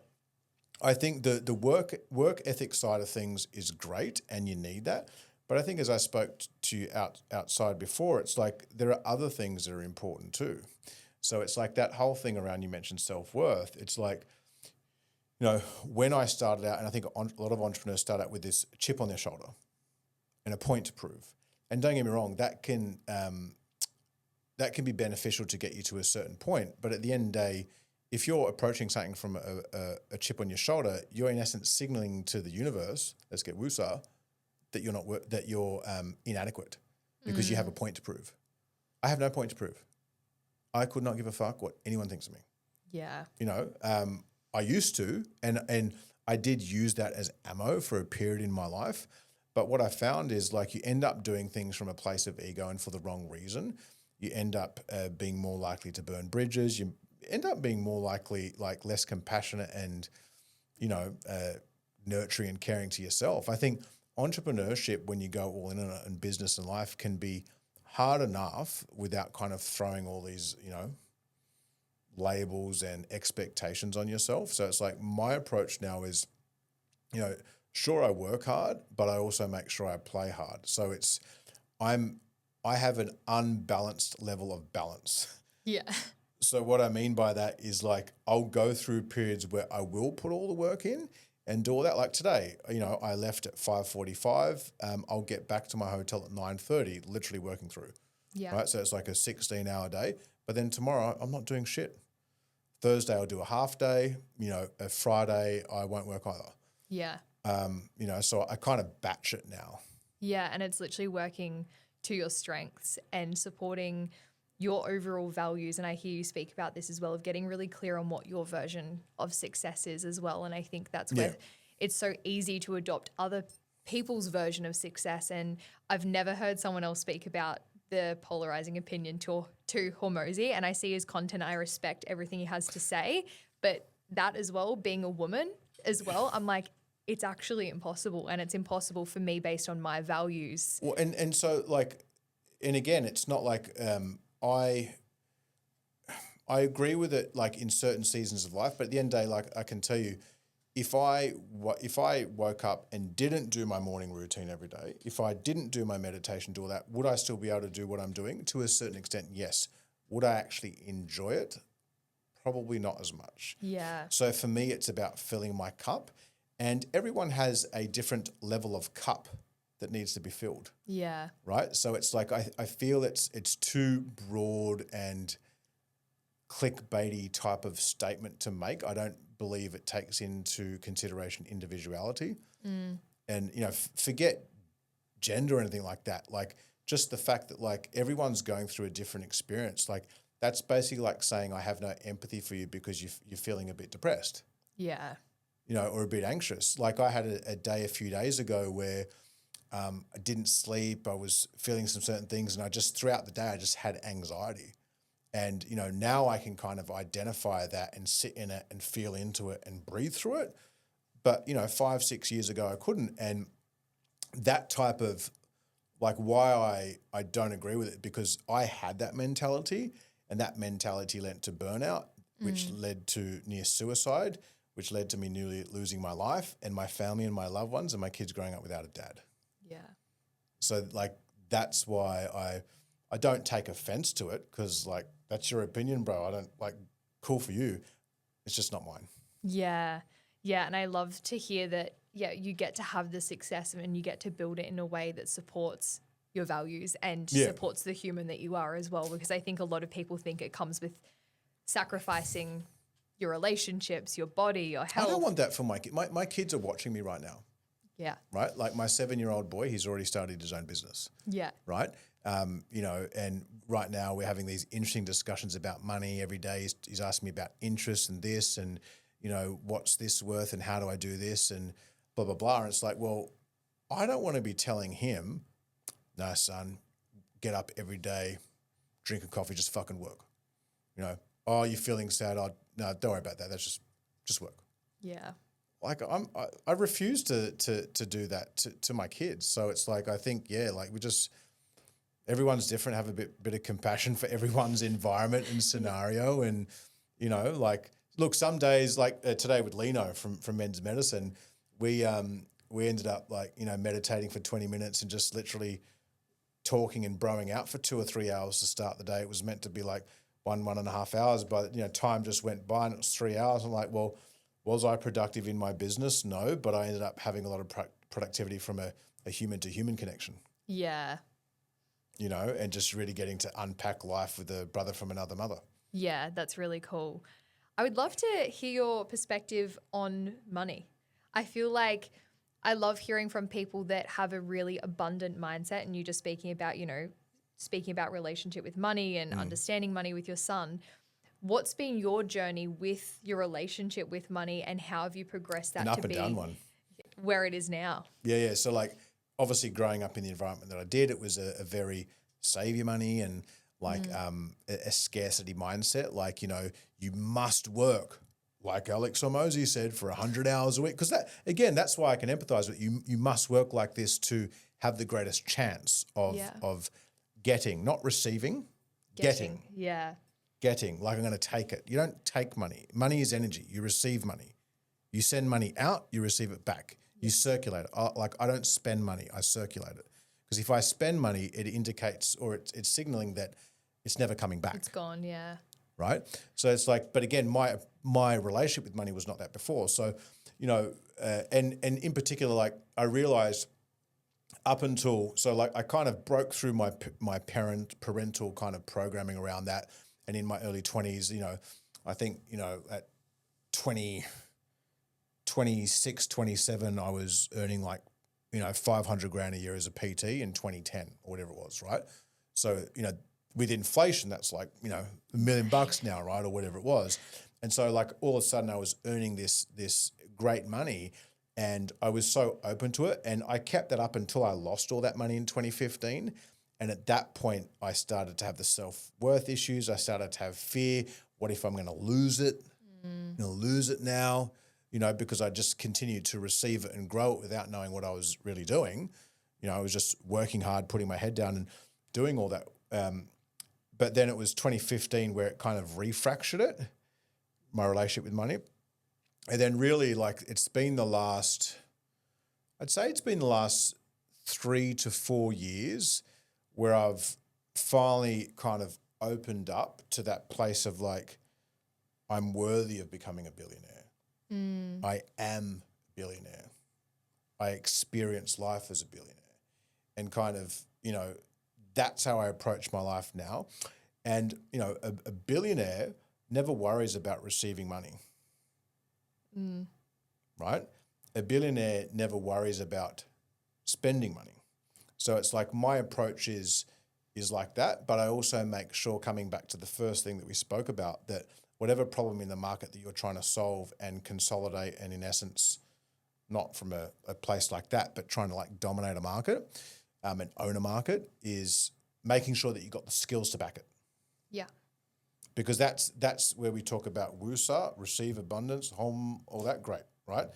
I think the work ethic side of things is great, and you need that. But I think as I spoke to you outside before, it's like there are other things that are important too. So it's like that whole thing around, you mentioned self-worth. It's like, you know, when I started out, and I think a lot of entrepreneurs start out with this chip on their shoulder and a point to prove. And don't get me wrong, that can be beneficial to get you to a certain point. But at the end of the day, if you're approaching something from a chip on your shoulder, you're in essence signaling to the universe, let's get woosah, that you're inadequate because you have a point to prove. I have no point to prove. I could not give a fuck what anyone thinks of me. Yeah. You know, I used to, and I did use that as ammo for a period in my life. But what I found is like you end up doing things from a place of ego and for the wrong reason. You end up being more likely to burn bridges. You end up being more likely, like less compassionate and, nurturing and caring to yourself. I think entrepreneurship, when you go all in on it, and business and life can be hard enough without kind of throwing all these, labels and expectations on yourself. So it's like my approach now is, sure, I work hard, but I also make sure I play hard. So I have an unbalanced level of balance. Yeah. So what I mean by that is like I'll go through periods where I will put all the work in and do all that. Like today, I left at 5:45. I'll get back to my hotel at 9:30, literally working through. Yeah. Right. So it's like a 16-hour day. But then tomorrow I'm not doing shit. Thursday I'll do a half day. A Friday I won't work either. Yeah. So I kind of batch it now. Yeah. And it's literally working to your strengths and supporting your overall values. And I hear you speak about this as well, of getting really clear on what your version of success is as well. And I think that's where it's so easy to adopt other people's version of success. And I've never heard someone else speak about the polarizing opinion to Hormozy, and I see his content. I respect everything he has to say, but that as well, being a woman as well, I'm like, it's actually impossible, and it's impossible for me based on my values. Well, and so like, and again, it's not like I agree with it like in certain seasons of life, but at the end of the day, like I can tell you, if I woke up and didn't do my morning routine every day, if I didn't do my meditation, do all that, would I still be able to do what I'm doing? To a certain extent, yes. Would I actually enjoy it? Probably not as much. Yeah. So for me, it's about filling my cup, and everyone has a different level of cup that needs to be filled. Yeah. Right? So it's like I feel it's too broad and clickbaity type of statement to make. I don't believe it takes into consideration individuality. And, forget gender or anything like that. Like just the fact that like everyone's going through a different experience. Like that's basically like saying I have no empathy for you because you're feeling a bit depressed. Yeah. Or a bit anxious. Like I had a day a few days ago where I didn't sleep. I was feeling some certain things, and throughout the day, I just had anxiety. And, now I can kind of identify that and sit in it and feel into it and breathe through it. But, 5-6 years ago, I couldn't. And that type of like why I don't agree with it, because I had that mentality, and that mentality led to burnout, which led to near suicide, which led to me nearly losing my life and my family and my loved ones and my kids growing up without a dad. Yeah. So like that's why I don't take offense to it, because like that's your opinion, bro. I don't like, cool for you. It's just not mine. Yeah. Yeah. And I love to hear that, you get to have the success and you get to build it in a way that supports your values and supports the human that you are as well. Because I think a lot of people think it comes with sacrificing your relationships, your body, your health. I don't want that for my kids. My kids are watching me right now. Yeah. Right? Like my 7-year-old boy, he's already started his own business. Yeah. Right? And right now we're having these interesting discussions about money every day. He's asking me about interest and this and, what's this worth and how do I do this and blah, blah, blah. And it's like, well, I don't want to be telling him, no, son, get up every day, drink a coffee, just fucking work. Oh, you're feeling sad. Oh, no, don't worry about that. That's just work. Yeah. Like I refuse to do that to my kids. So it's like, I think, like everyone's different, have a bit of compassion for everyone's environment and scenario. And, like, look, some days like today with Lino from Men's Medicine, we ended up like, meditating for 20 minutes and just literally talking and broing out for 2 or 3 hours to start the day. It was meant to be like 1.5 hours, but time just went by and it was 3 hours. I'm like, well, was I productive in my business? No, but I ended up having a lot of productivity from a human to human connection. Yeah. And just really getting to unpack life with a brother from another mother. Yeah, that's really cool. I would love to hear your perspective on money. I feel like I love hearing from people that have a really abundant mindset, and you just speaking about relationship with money and understanding money with your son. What's been your journey with your relationship with money, and how have you progressed that An up to and be down one. Where it is now? Yeah. So like obviously growing up in the environment that I did, it was a very save your money and like a scarcity mindset. Like, you must work, like Alex Hormozy said, for 100 hours a week. Because that's why I can empathize with you. You must work like this to have the greatest chance of getting, not receiving, getting. Yeah. Getting, like I'm going to take it. You don't take money. Money is energy. You receive money. You send money out, you receive it back. You circulate it. I don't spend money, I circulate it. Because if I spend money, it indicates or it's signaling that it's never coming back. It's gone, yeah. Right? So it's like, but again, my relationship with money was not that before. So, and in particular, like I realized up until, so like I kind of broke through my parental kind of programming around that. And in my early 20s, you know, I think, you know, at 26, 27, I was earning like, you know, 500 grand a year as a PT in 2010 or whatever it was, right? So, you know, with inflation, that's like, you know, $1 million now, right? Or whatever it was. And so like all of a sudden I was earning this great money, and I was so open to it. And I kept that up until I lost all that money in 2015. And at that point, I started to have the self-worth issues. I started to have fear. What if I'm going to lose it? I'm going to lose it now, you know, because I just continued to receive it and grow it without knowing what I was really doing. You know, I was just working hard, putting my head down and doing all that. But then it was 2015 where it kind of refractured it, my relationship with money. And then really like I'd say it's been the last 3 to 4 years where I've finally kind of opened up to that place of like, I'm worthy of becoming a billionaire. I am a billionaire. I experience life as a billionaire. And kind of, you know, that's how I approach my life now. And, you know, a billionaire never worries about receiving money. Right? A billionaire never worries about spending money. So it's like my approach is like that, but I also make sure, coming back to the first thing that we spoke about, that whatever problem in the market that you're trying to solve and consolidate, and in essence, not from a place like that, but trying to like dominate a market and own a market, is making sure that you've got the skills to back it. Yeah. Because that's where we talk about WUSA, receive abundance, home, all that, great, right?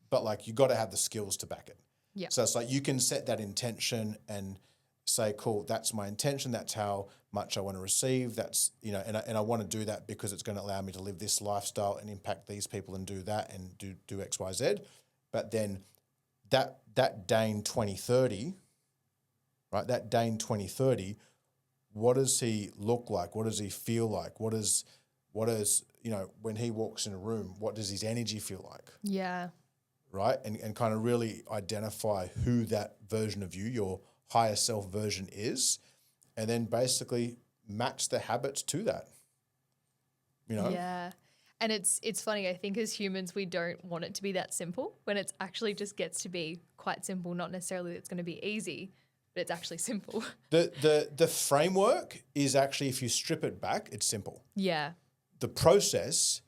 But like you got to have the skills to back it. Yeah. So it's like you can set that intention and say, cool, that's my intention. That's how much I want to receive. That's, you know, and I want to do that because it's going to allow me to live this lifestyle and impact these people and do that and do X, Y, Z. But then that Daine 2030, right? That Daine 2030, what does he look like? What does he feel like? What is, you know, when he walks in a room, what does his energy feel like? Yeah. Right? And kind of really identify who that version of you, your higher self version, is, and then basically match the habits to that, you know? Yeah. And it's funny, I think as humans, we don't want it to be that simple, when it's actually just gets to be quite simple, not necessarily that it's going to be easy, but it's actually simple. The framework is actually, if you strip it back, it's simple. Yeah. The process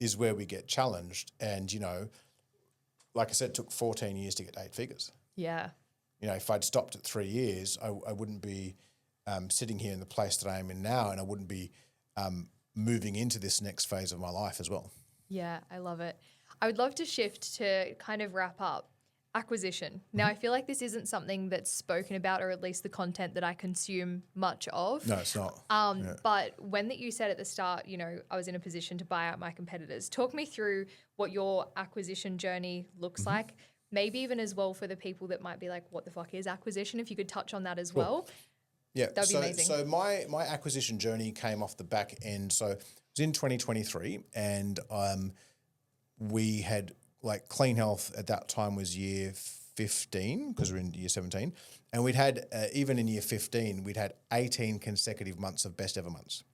is where we get challenged. And, you know, like I said, it took 14 years to get to 8 figures. Yeah. You know, if I'd stopped at 3 years, I wouldn't be sitting here in the place that I am in now, and I wouldn't be moving into this next phase of my life as well. Yeah, I love it. I would love to shift to kind of wrap up. Acquisition. Now, I feel like this isn't something that's spoken about, or at least the content that I consume much of. No, it's not. But when that you said at the start, you know, I was in a position to buy out my competitors. Talk me through what your acquisition journey looks like. Maybe even as well for the people that might be like, what the fuck is acquisition? If you could touch on that as well. Yeah, that'd be amazing. So my acquisition journey came off the back end. So it was in 2023, and we had, like, Clean Health at that time was year 15, because we're in year 17. And we'd had, even in year 15, we'd had 18 consecutive months of best ever months.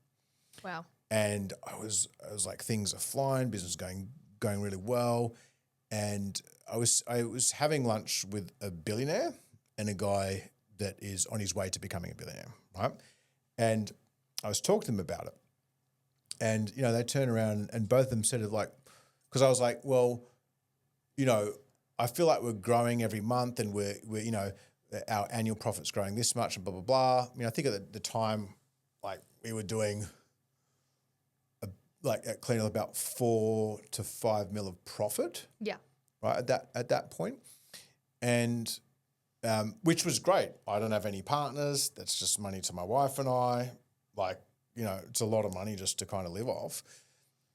Wow. And I was like, things are flying, business going really well. And I was having lunch with a billionaire and a guy that is on his way to becoming a billionaire, right? And I was talking to them about it. And, you know, they turned around and both of them said it, like, because I was like, well, you know, I feel like we're growing every month, and we're you know, our annual profit's growing this much and blah, blah, blah. I mean, I think at the time, like, we were doing like at Clean about 4 to 5 mil of profit. Yeah. Right. At that point. And which was great. I don't have any partners. That's just money to my wife and I. Like, you know, it's a lot of money just to kind of live off.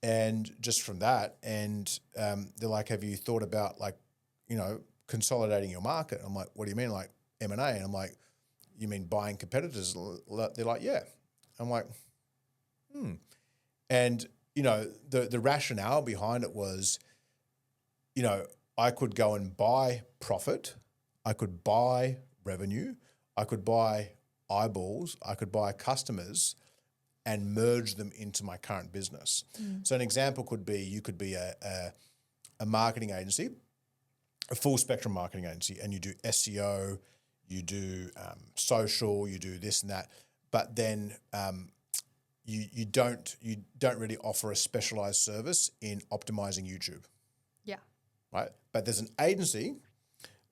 And just from that, and they're like, have you thought about, like, you know, consolidating your market? I'm like, what do you mean, like M&A? And I'm like, you mean buying competitors? They're like, yeah. I'm like, And, you know, the rationale behind it was, you know, I could go and buy profit, I could buy revenue. I could buy eyeballs. I could buy customers and merge them into my current business. So an example could be you could be a marketing agency, a full spectrum marketing agency, and you do SEO, you do social, you do this and that, but then you don't really offer a specialized service in optimizing YouTube. Yeah. Right? But there's an agency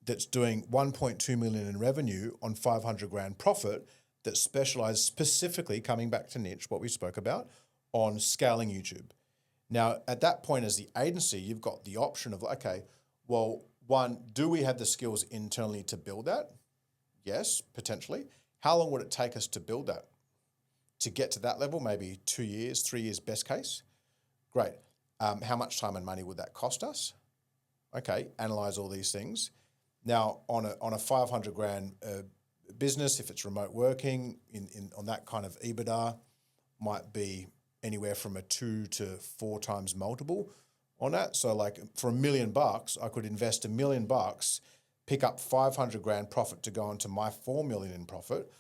that's doing 1.2 million in revenue on 500 grand profit that specializes specifically, coming back to niche, what we spoke about, on scaling YouTube. Now, at that point as the agency, you've got the option of, okay, well, one, do we have the skills internally to build that? Yes, potentially. How long would it take us to build that? To get to that level, maybe 2 years, 3 years, best case. Great. How much time and money would that cost us? Okay, analyze all these things. Now, on a 500 grand business, if it's remote working, on that kind of EBITDA, might be anywhere from a 2 to 4 times multiple on that. So like for $1 million, I could invest $1 million, pick up 500 grand profit to go into my 4 million in profit.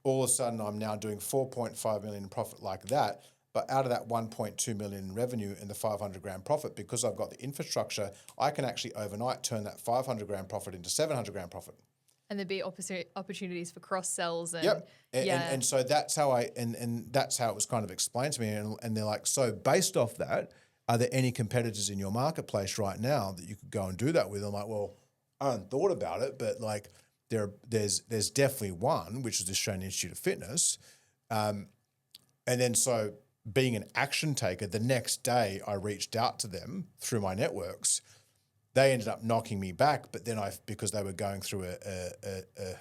All of a sudden I'm now doing 4.5 million in profit like that. But out of that 1.2 million in revenue and the 500 grand profit, because I've got the infrastructure, I can actually overnight turn that 500 grand profit into 700 grand profit. And there'd be opportunities for cross sells and yep. And so that's how and that's how it was kind of explained to me. And they're like, so based off that, are there any competitors in your marketplace right now that you could go and do that with? I'm like, well, I hadn't thought about it, but like there's definitely one, which is the Australian Institute of Fitness. And then so being an action taker, the next day I reached out to them through my networks. They ended up knocking me back, but then because they were going through a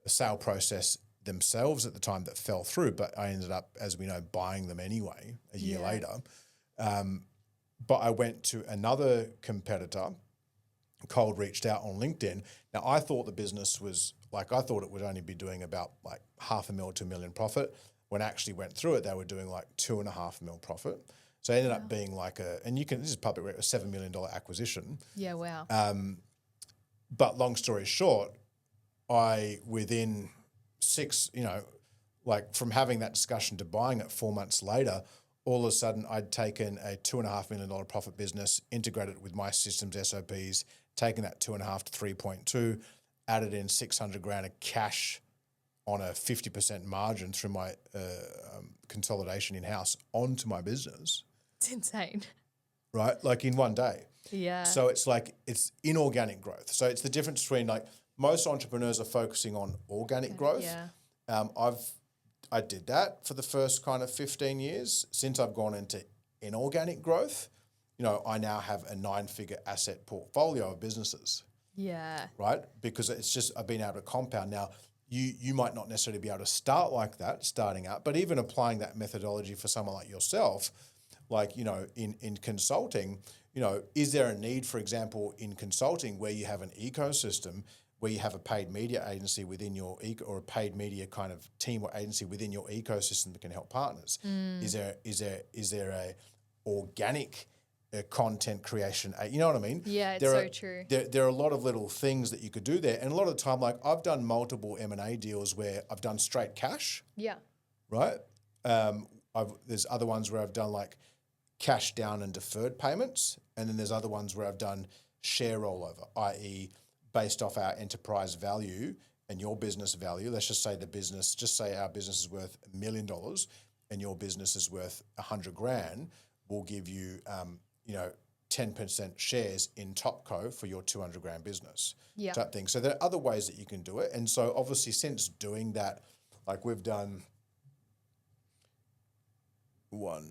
sale process themselves at the time that fell through, but I ended up, as we know, buying them anyway a year later. But I went to another competitor, cold reached out on LinkedIn. Now I thought the business was I thought it would only be doing about like $500,000 to $1 million profit. When I actually went through it, they were doing like $2.5 million profit. So it ended up being like this is public, a $7 million acquisition. Yeah, wow. But long story short, within 6, from having that discussion to buying it 4 months later, all of a sudden I'd taken a $2.5 million profit business, integrated it with my systems, SOPs, taken that 2.5 to 3.2, added in 600 grand of cash on a 50% margin through my consolidation in-house onto my business. It's insane. Right? Like in one day. Yeah. So it's inorganic growth. So it's the difference between most entrepreneurs are focusing on organic growth. Yeah. I did that for the first kind of 15 years. Since I've gone into inorganic growth, I now have a 9-figure asset portfolio of businesses. Yeah. Right? Because it's just I've been able to compound. Now, you might not necessarily be able to start like that, starting out, but even applying that methodology for someone like yourself, in consulting, is there a need, for example, in consulting where you have an ecosystem, where you have a paid media agency within your or a paid media kind of team or agency within your ecosystem that can help partners? Is there a organic content creation? You know what I mean? Yeah, it's so true. There are a lot of little things that you could do there. And a lot of the time, I've done multiple M&A deals where I've done straight cash. Yeah. Right? There's other ones where I've done cash down and deferred payments. And then there's other ones where I've done share rollover, i.e. based off our enterprise value and your business value. Let's just say our business is worth $1 million and your business is worth 100 grand. We'll give you, 10% shares in Topco for your 200 grand business type thing. So there are other ways that you can do it. And so obviously since doing that, we've done 5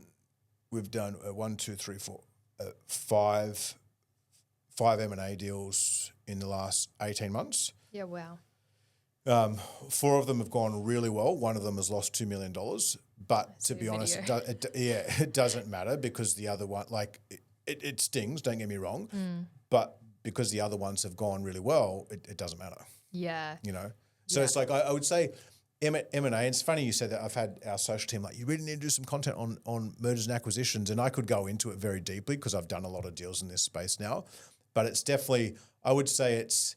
M&A deals in the last 18 months. Yeah, wow. 4 of them have gone really well. One of them has lost $2 million. But to be honest, it doesn't matter because the other one, it stings, don't get me wrong. But because the other ones have gone really well, it doesn't matter. Yeah. So it's I would say M&A, and it's funny you said that. I've had our social team you really need to do some content on mergers and acquisitions, and I could go into it very deeply because I've done a lot of deals in this space now. But it's definitely, I would say it's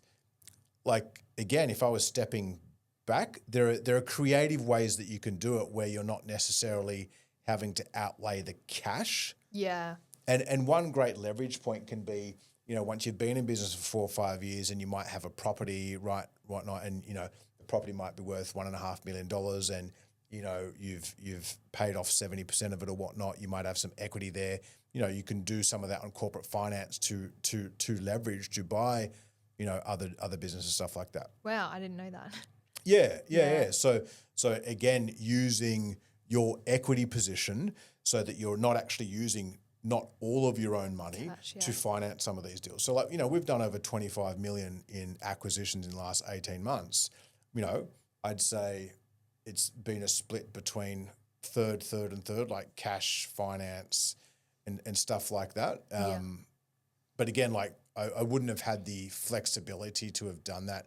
like, again, if I was stepping back, there are creative ways that you can do it where you're not necessarily having to outlay the cash. Yeah. And one great leverage point can be, once you've been in business for 4 or 5 years and you might have a property, right, whatnot, and, the property might be worth $1.5 million and, you've paid off 70% of it or whatnot. You might have some equity there. You can do some of that on corporate finance to leverage, to buy, other business and stuff like that. Wow, I didn't know that. Yeah. So again, using your equity position so that you're not actually using not all of your own money to finance some of these deals. So we've done over 25 million in acquisitions in the last 18 months. I'd say it's been a split between third, like cash, finance and stuff like that. But again, I wouldn't have had the flexibility to have done that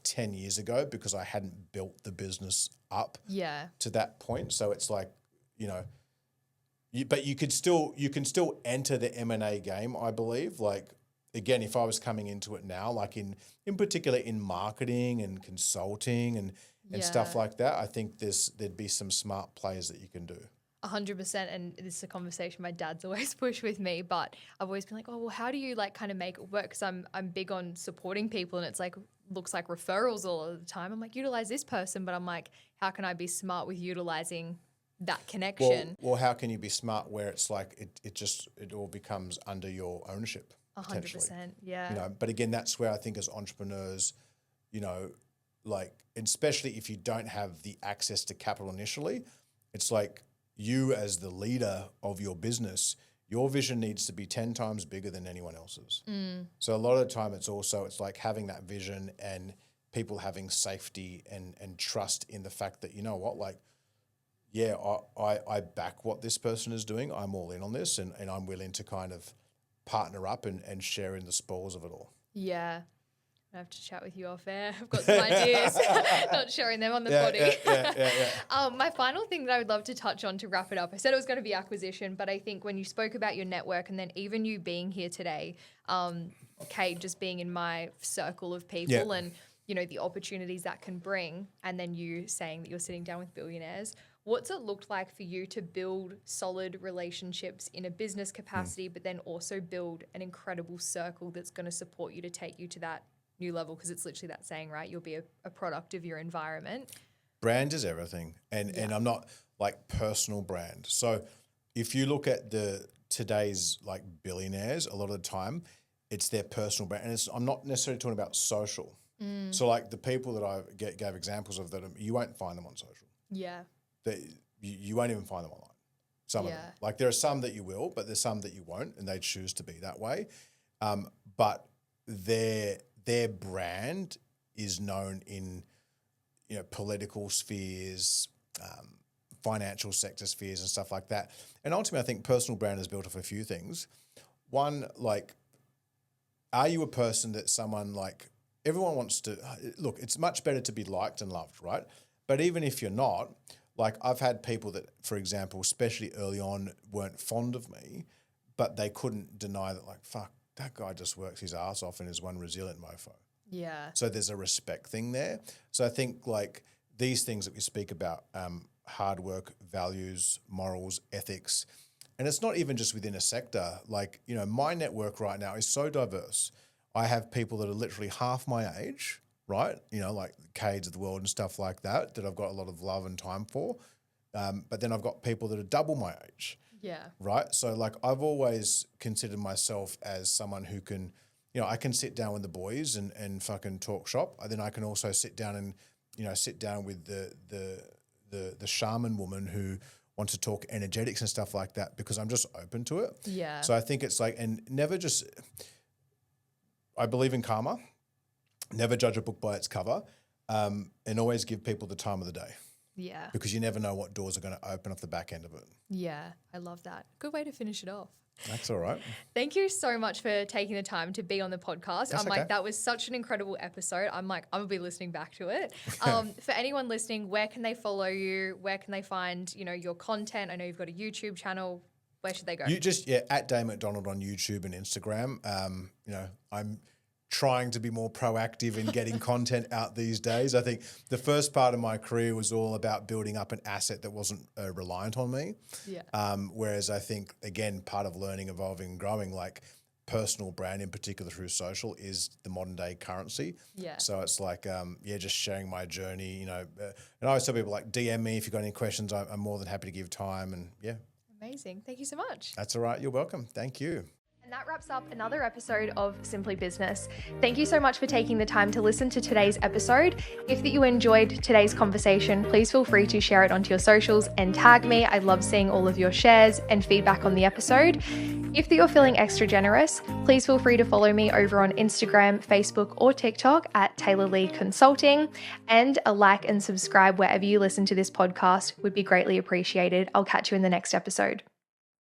10 years ago because I hadn't built the business up to that point. So it's like, but you can still enter the M&A game, I believe. Like, again, if I was coming into it now, like in particular in marketing and consulting and stuff like that, I think there'd be some smart plays that you can do. 100%. And this is a conversation my dad's always pushed with me, but I've always been like, oh, well, how do you kind of make it work? Because I'm big on supporting people, and it's looks like referrals all of the time. I'm like, utilize this person, but I'm like, how can I be smart with utilizing that connection? Well, how can you be smart where it's like it all becomes under your ownership? 100%, yeah. But again, that's where I think as entrepreneurs, especially if you don't have the access to capital initially, it's like you as the leader of your business, your vision needs to be 10 times bigger than anyone else's. So a lot of the time it's like having that vision and people having safety and trust in the fact that, I back what this person is doing. I'm all in on this and I'm willing to kind of partner up and share in the spoils of it all. Yeah. I have to chat with you off air. I've got some ideas, not sharing them on the potty. Yeah. My final thing that I would love to touch on to wrap it up, I said it was going to be acquisition, but I think when you spoke about your network and then even you being here today, Kate, just being in my circle of people and, the opportunities that can bring, and then you saying that you're sitting down with billionaires, what's it looked like for you to build solid relationships in a business capacity, but then also build an incredible circle that's going to support you to take you to that new level? Because it's literally that saying, right? You'll be a product of your environment. Brand is everything. And I'm not like personal brand. So if you look at today's like billionaires, a lot of the time it's their personal brand. And I'm not necessarily talking about social. So like the people that I gave examples of that, you won't find them on social. Yeah. You won't even find them online. Some of them. Like there are some that you will, but there's some that you won't, and they choose to be that way. But their brand is known in political spheres, financial sector spheres and stuff like that. And ultimately, I think personal brand is built off a few things. One, like, are you a person that someone like everyone wants to look? It's much better to be liked and loved, right? But even if you're not, like I've had people that, for example, especially early on, weren't fond of me, but they couldn't deny that, like, fuck, that guy just works his ass off and is one resilient mofo. Yeah. So there's a respect thing there. So I think like these things that we speak about, hard work, values, morals, ethics, and it's not even just within a sector. Like, my network right now is so diverse. I have people that are literally half my age, right? Like Cades of the world and stuff like that I've got a lot of love and time for. But then I've got people that are double my age. Yeah. Right. So like I've always considered myself as someone who can, I can sit down with the boys and fucking talk shop. And then I can also sit down with the shaman woman who wants to talk energetics and stuff like that because I'm just open to it. Yeah. So I think it's like, and I believe in karma, never judge a book by its cover, and always give people the time of the day. Yeah. Because you never know what doors are going to open off the back end of it. Yeah, I love that. Good way to finish it off. That's all right. Thank you so much for taking the time to be on the podcast. That's okay. That was such an incredible episode. I'm going to be listening back to it. For anyone listening, where can they follow you? Where can they find, your content? I know you've got a YouTube channel. Where should they go? You just, at Daine McDonald on YouTube and Instagram. I'm trying to be more proactive in getting content out these days. I think the first part of my career was all about building up an asset that wasn't reliant on me. Yeah. Whereas I think, again, part of learning, evolving, and growing, like personal brand in particular through social is the modern day currency. Yeah. So it's like, just sharing my journey, and I always tell people, like, DM me if you've got any questions. I'm more than happy to give time, and yeah. Amazing. Thank you so much. That's all right. You're welcome. Thank you. And that wraps up another episode of Simply Business. Thank you so much for taking the time to listen to today's episode. If that you enjoyed today's conversation, please feel free to share it onto your socials and tag me. I love seeing all of your shares and feedback on the episode. If that you're feeling extra generous, please feel free to follow me over on Instagram, Facebook, or TikTok at Taylor Lee Consulting. And a like and subscribe wherever you listen to this podcast would be greatly appreciated. I'll catch you in the next episode.